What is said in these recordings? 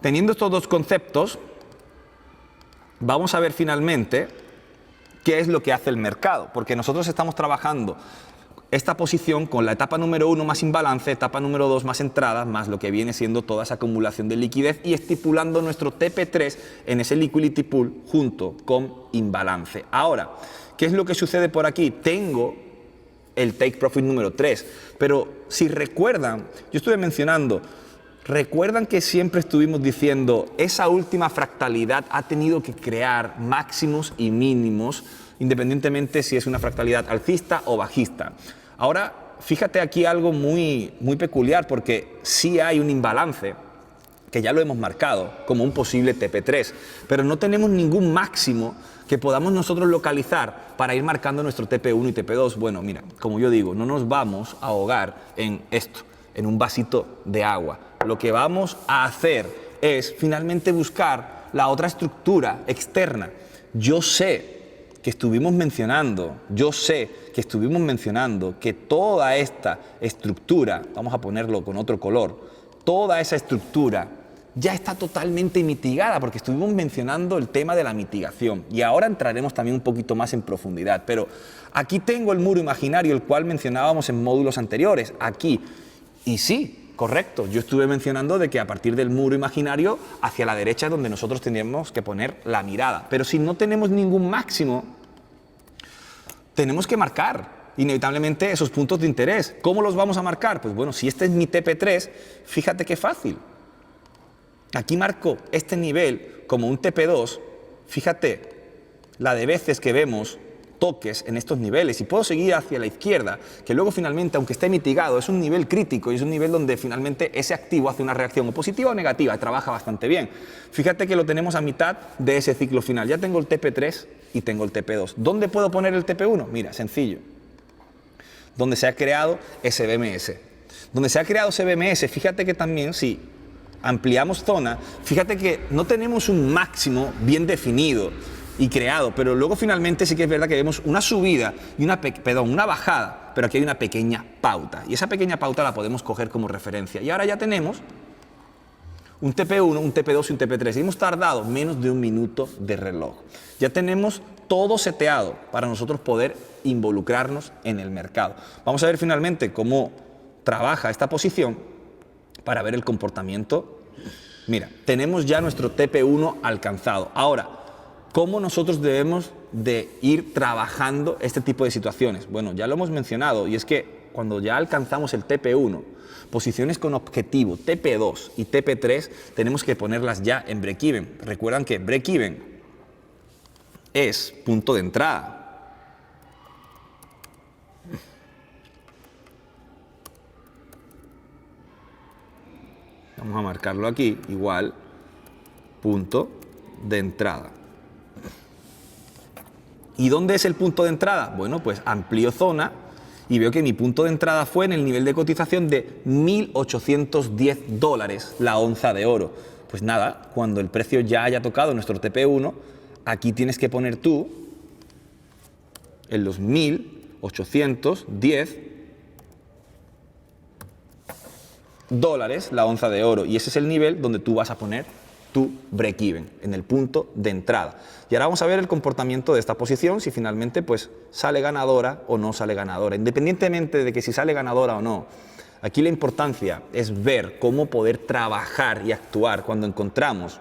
teniendo estos dos conceptos, vamos a ver finalmente qué es lo que hace el mercado, porque nosotros estamos trabajando esta posición con la etapa número 1 más imbalance, etapa número 2 más entrada, más lo que viene siendo toda esa acumulación de liquidez y estipulando nuestro TP3 en ese liquidity pool junto con imbalance. Ahora, ¿qué es lo que sucede por aquí? Tengo el take profit número 3, pero si recuerdan, yo estuve mencionando, recuerdan que siempre estuvimos diciendo esa última fractalidad ha tenido que crear máximos y mínimos independientemente si es una fractalidad alcista o bajista. Ahora, fíjate aquí algo muy peculiar, porque sí hay un imbalance, que ya lo hemos marcado como un posible TP3, pero no tenemos ningún máximo que podamos nosotros localizar para ir marcando nuestro TP1 y TP2. Bueno, mira, como yo digo, no nos vamos a ahogar en esto, en un vasito de agua. Lo que vamos a hacer es finalmente buscar la otra estructura externa. Yo sé que estuvimos mencionando que toda esta estructura, vamos a ponerlo con otro color, toda esa estructura ya está totalmente mitigada, porque estuvimos mencionando el tema de la mitigación y ahora entraremos también un poquito más en profundidad, pero aquí tengo el muro imaginario, el cual mencionábamos en módulos anteriores, aquí, y sí, correcto, yo estuve mencionando de que a partir del muro imaginario hacia la derecha es donde nosotros tendríamos que poner la mirada, pero si no tenemos ningún máximo, tenemos que marcar inevitablemente esos puntos de interés. ¿Cómo los vamos a marcar? Pues bueno, si este es mi TP3, fíjate qué fácil. Aquí marco este nivel como un TP2, fíjate la de veces que vemos toques en estos niveles y puedo seguir hacia la izquierda, que luego finalmente, aunque esté mitigado, es un nivel crítico y es un nivel donde finalmente ese activo hace una reacción o positiva o negativa, trabaja bastante bien. Fíjate que lo tenemos a mitad de ese ciclo final, ya tengo el TP3 y tengo el TP2. ¿Dónde puedo poner el TP1? Mira, sencillo, donde se ha creado ese BMS. Donde se ha creado ese BMS, fíjate que también si ampliamos zona, fíjate que no tenemos un máximo bien definido y creado, pero luego finalmente sí que es verdad que vemos una subida y una bajada, pero aquí hay una pequeña pauta y esa pequeña pauta la podemos coger como referencia y ahora ya tenemos un TP1, un TP2 y un TP3 y hemos tardado menos de un minuto de reloj. Ya tenemos todo seteado para nosotros poder involucrarnos en el mercado. Vamos a ver finalmente cómo trabaja esta posición para ver el comportamiento. Mira, tenemos ya nuestro TP1 alcanzado. Ahora, ¿cómo nosotros debemos de ir trabajando este tipo de situaciones? Bueno, ya lo hemos mencionado y es que cuando ya alcanzamos el TP1, posiciones con objetivo TP2 y TP3 tenemos que ponerlas ya en break-even. Recuerdan que break-even es punto de entrada. Vamos a marcarlo aquí, igual, punto de entrada. ¿Y dónde es el punto de entrada? Bueno, pues amplío zona y veo que mi punto de entrada fue en el nivel de cotización de $1.810 la onza de oro. Pues nada, cuando el precio ya haya tocado nuestro TP1, aquí tienes que poner tú en los $1.810 la onza de oro y ese es el nivel donde tú vas a poner tu break-even, en el punto de entrada. Y ahora vamos a ver el comportamiento de esta posición, si finalmente pues sale ganadora o no sale ganadora. Independientemente de que si sale ganadora o no, aquí la importancia es ver cómo poder trabajar y actuar cuando encontramos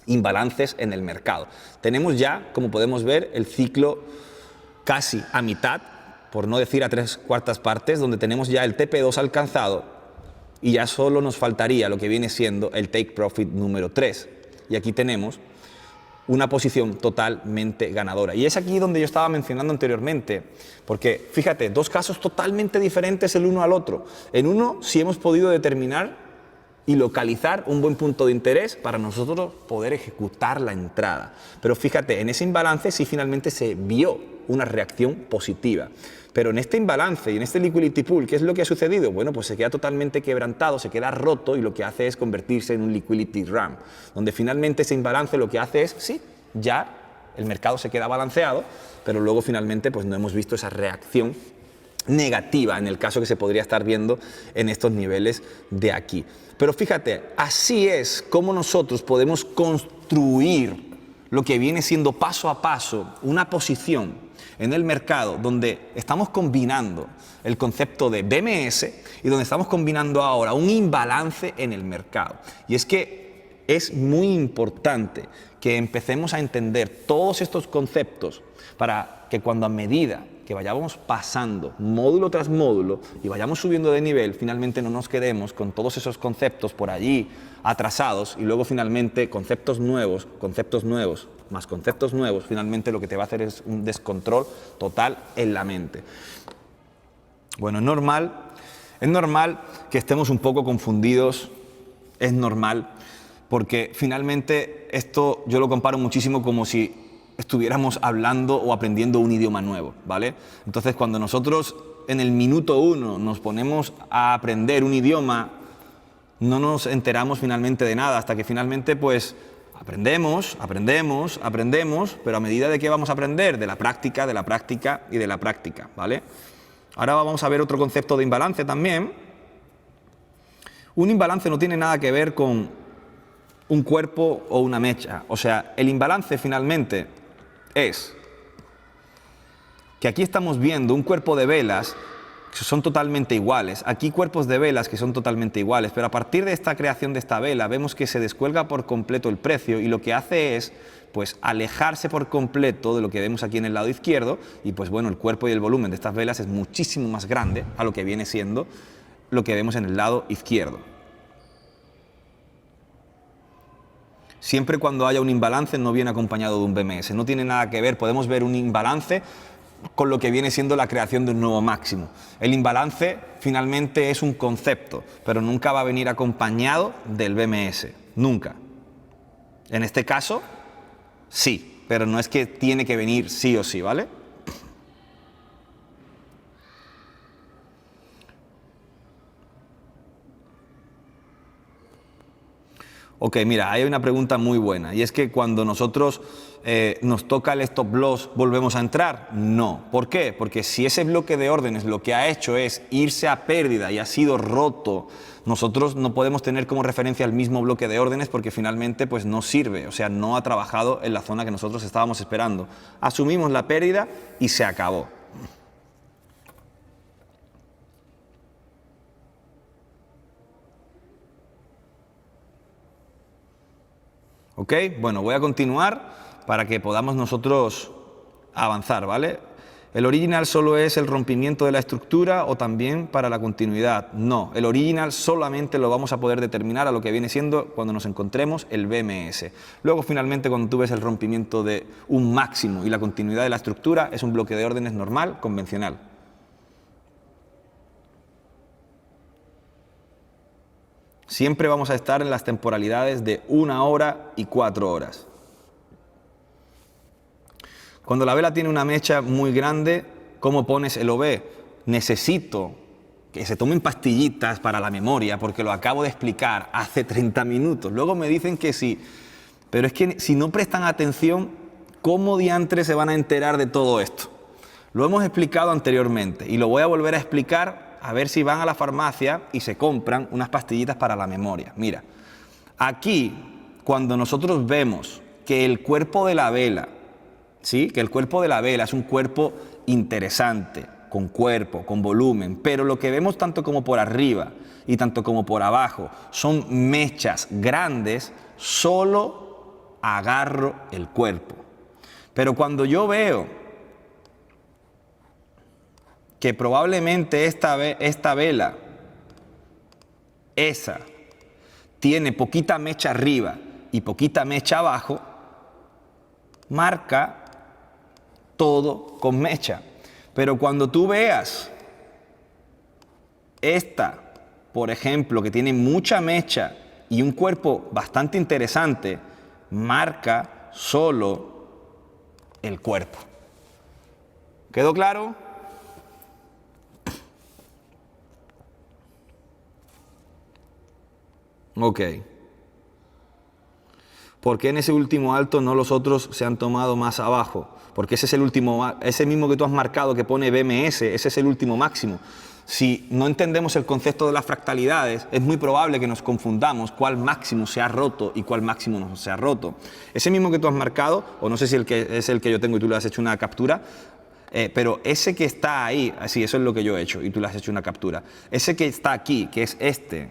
imbalances en el mercado. Tenemos ya, como podemos ver, el ciclo casi a mitad, por no decir a 3/4 partes, donde tenemos ya el TP2 alcanzado y ya solo nos faltaría lo que viene siendo el take profit número 3. Y aquí tenemos una posición totalmente ganadora. Y es aquí donde yo estaba mencionando anteriormente, porque fíjate, dos casos totalmente diferentes el uno al otro. En uno sí hemos podido determinar y localizar un buen punto de interés para nosotros poder ejecutar la entrada. Pero fíjate, en ese imbalance sí finalmente se vio una reacción positiva. Pero en este imbalance y en este liquidity pool, ¿qué es lo que ha sucedido? Bueno, pues se queda totalmente quebrantado, se queda roto y lo que hace es convertirse en un liquidity ramp, donde finalmente ese imbalance lo que hace es, sí, ya el mercado se queda balanceado, pero luego finalmente pues no hemos visto esa reacción negativa en el caso que se podría estar viendo en estos niveles de aquí. Pero fíjate, así es como nosotros podemos construir lo que viene siendo paso a paso una posición en el mercado donde estamos combinando el concepto de BMS y donde estamos combinando ahora un imbalance en el mercado. Y es que es muy importante que empecemos a entender todos estos conceptos para que cuando a medida que vayamos pasando módulo tras módulo y vayamos subiendo de nivel, finalmente no nos quedemos con todos esos conceptos por allí atrasados y luego finalmente conceptos nuevos, más conceptos nuevos, finalmente lo que te va a hacer es un descontrol total en la mente. Bueno, es normal que estemos un poco confundidos, es normal, porque finalmente esto yo lo comparo muchísimo como si estuviéramos hablando o aprendiendo un idioma nuevo, ¿vale? Entonces, cuando nosotros en el minuto 1 nos ponemos a aprender un idioma, no nos enteramos finalmente de nada, hasta que finalmente, pues, aprendemos, pero a medida de que vamos a aprender, de la práctica y de la práctica, ¿vale? Ahora vamos a ver otro concepto de imbalance también. Un imbalance no tiene nada que ver con un cuerpo o una mecha. O sea, el imbalance finalmente es que aquí estamos viendo un cuerpo de velas que son totalmente iguales. Aquí cuerpos de velas que son totalmente iguales, pero a partir de esta creación de esta vela vemos que se descuelga por completo el precio y lo que hace es pues alejarse por completo de lo que vemos aquí en el lado izquierdo y pues bueno, el cuerpo y el volumen de estas velas es muchísimo más grande a lo que viene siendo lo que vemos en el lado izquierdo. Siempre cuando haya un imbalance no viene acompañado de un BMS, no tiene nada que ver, podemos ver un imbalance con lo que viene siendo la creación de un nuevo máximo. El imbalance finalmente es un concepto, pero nunca va a venir acompañado del BMS, nunca. En este caso, sí, pero no es que tiene que venir sí o sí, ¿vale? Ok, mira, hay una pregunta muy buena y es que cuando nosotros nos toca el stop loss, ¿volvemos a entrar? No. ¿Por qué? Porque si ese bloque de órdenes lo que ha hecho es irse a pérdida y ha sido roto, nosotros no podemos tener como referencia el mismo bloque de órdenes porque finalmente pues no sirve, o sea, no ha trabajado en la zona que nosotros estábamos esperando. Asumimos la pérdida y se acabó. ¿Ok? Bueno, voy a continuar para que podamos nosotros avanzar, ¿vale? ¿El original solo es el rompimiento de la estructura o también para la continuidad? No, el original solamente lo vamos a poder determinar a lo que viene siendo cuando nos encontremos el BMS. Luego, finalmente, cuando tú ves el rompimiento de un máximo y la continuidad de la estructura, es un bloque de órdenes normal, convencional. Siempre vamos a estar en las temporalidades de 1 hora y 4 horas. Cuando la vela tiene una mecha muy grande, ¿cómo pones el OB? Necesito que se tomen pastillitas para la memoria, porque lo acabo de explicar hace 30 minutos. Luego me dicen que sí, pero es que si no prestan atención, ¿cómo diantres se van a enterar de todo esto? Lo hemos explicado anteriormente y lo voy a volver a explicar a ver si van a la farmacia y se compran unas pastillitas para la memoria. Mira, aquí cuando nosotros vemos que el cuerpo de la vela, ¿sí? Que el cuerpo de la vela es un cuerpo interesante, con cuerpo, con volumen, pero lo que vemos tanto como por arriba y tanto como por abajo son mechas grandes, solo agarro el cuerpo. Pero cuando yo veo que probablemente esta vela, esa, tiene poquita mecha arriba y poquita mecha abajo, marca todo con mecha. Pero cuando tú veas esta, por ejemplo, que tiene mucha mecha y un cuerpo bastante interesante, marca solo el cuerpo. ¿Quedó claro? Ok. ¿Por qué en ese último alto no los otros se han tomado más abajo? Porque ese es el último, ese mismo que tú has marcado que pone BMS, ese es el último máximo. Si no entendemos el concepto de las fractalidades, es muy probable que nos confundamos cuál máximo se ha roto y cuál máximo no se ha roto. Ese mismo que tú has marcado, o no sé si es el que yo tengo y tú le has hecho una captura, pero ese que está ahí, sí, eso es lo que yo he hecho y tú le has hecho una captura. Ese que está aquí, que es este,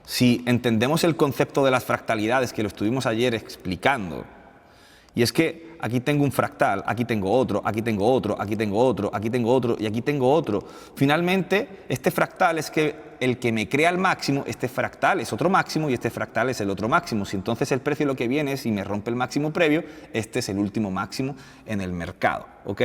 si entendemos el concepto de las fractalidades, que lo estuvimos ayer explicando, y es que aquí tengo un fractal, aquí tengo otro, aquí tengo otro, aquí tengo otro, aquí tengo otro y aquí tengo otro. Finalmente, este fractal es que el que me crea el máximo, este fractal es otro máximo y este fractal es el otro máximo. Si entonces el precio lo que viene es y me rompe el máximo previo, este es el último máximo en el mercado, ¿ok?